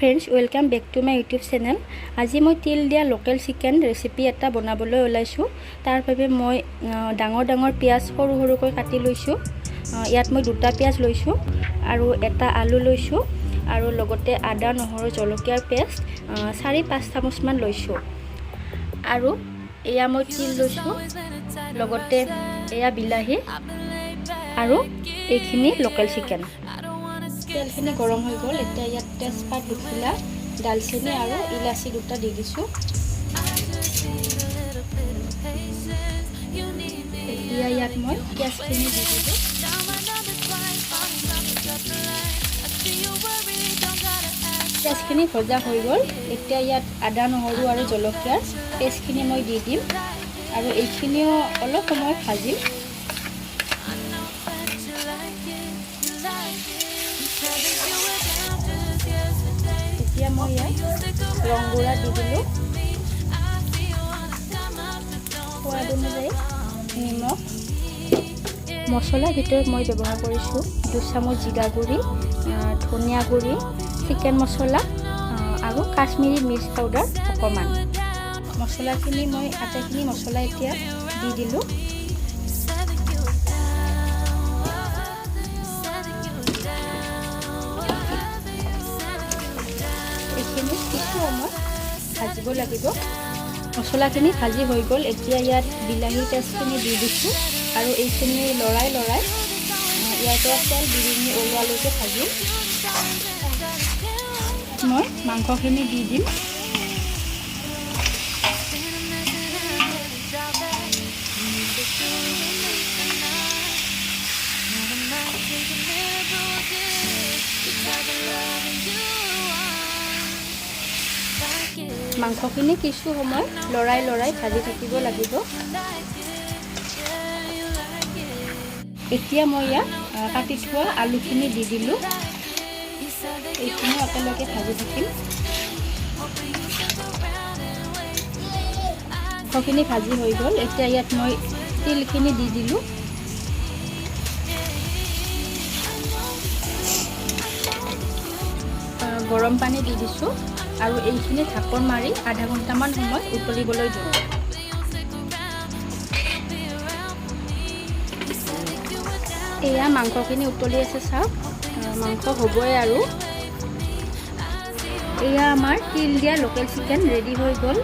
Friends, welcome back to my YouTube channel. আজি মই তিল দিয়া লোকেল চিকেন ৰেচিপি এটা বনাবলৈ ওলাইছোঁ। তাৰ বাবে মই ডাঙৰ ডাঙৰ পিঁয়াজ সৰু সৰুকৈ কাটি লৈছোঁ। ইয়াত মই 2টা পিঁয়াজ লৈছোঁ আৰু এটা আলু লৈছোঁ আৰু লগতে আদা নহৰু জলকীয়াৰ পেষ্ট 4-5 চামুচমান লৈছোঁ। আৰু এয়া মই তিল লৈছোঁ, লগতে এয়া বিলাহী আৰু এইখিনি লোকেল চিকেন। তেলখিনি গৰম হৈ গ'ল। এতিয়া ইয়াত তেজপাত 2 ডালচেনি আৰু ইলাচি 2টা দি দিছোঁ। এতিয়া ইয়াত মই পিঁয়াজখিনি দি দিলোঁ। পিঁয়াজখিনি ভজা হৈ গ'ল। এতিয়া ইয়াত আদা নহৰু আৰু জলকীয়াৰ পেষ্টখিনি মই দি দিম আৰু এইখিনিও অলপ সময় ভাজিম। এতিয়া মই ইয়াত ৰং গুড়া দি দিলোঁ, সোৱাদ অনুযায়ী নিমখ। মছলাৰ ভিতৰত মই ব্যৱহাৰ কৰিছোঁ 2 চামুচ জিৰা গুড়ি, ধনিয়া গুড়ি, চিকেন মছলা আৰু কাশ্মীৰী মিৰ্চ পাউডাৰ অকণমান। মছলাখিনি মই আটাইখিনি মছলা এতিয়া দি দিলোঁ। এইখিনি কিছু সময় ভাজিব লাগিব। মছলাখিনি ভাজি হৈ গ'ল। এতিয়া ইয়াত বিলাহীৰ পেষ্টখিনি দি দিছোঁ আৰু এইখিনি লৰাই ইয়াৰ পৰা তেল বিৰিঙি ওলোৱালৈকে ভাজিম। মই মাংসখিনি দি দিম। মাংসখিনি কিছু সময় লৰাই ভাজি থাকিব লাগিব। এতিয়া মই ইয়াত কাটি থোৱা আলুখিনি দি দিলোঁ। এইখিনি একেলগে ভাজি থাকিম। মাংসখিনি ভাজি হৈ গ'ল। এতিয়া ইয়াত মই তিলখিনি দি দিলোঁ। গৰম পানী দি দিছোঁ আৰু এইখিনি ঢাকন মাৰি আধা ঘণ্টামান সময় উতলিবলৈ দিওঁ। এয়া মাংসখিনি উতলি আছে, চাওক। মাংস হ'বই আৰু। এয়া আমাৰ তিল দিয়া লোকেল চিকেন ৰেডি হৈ গ'ল।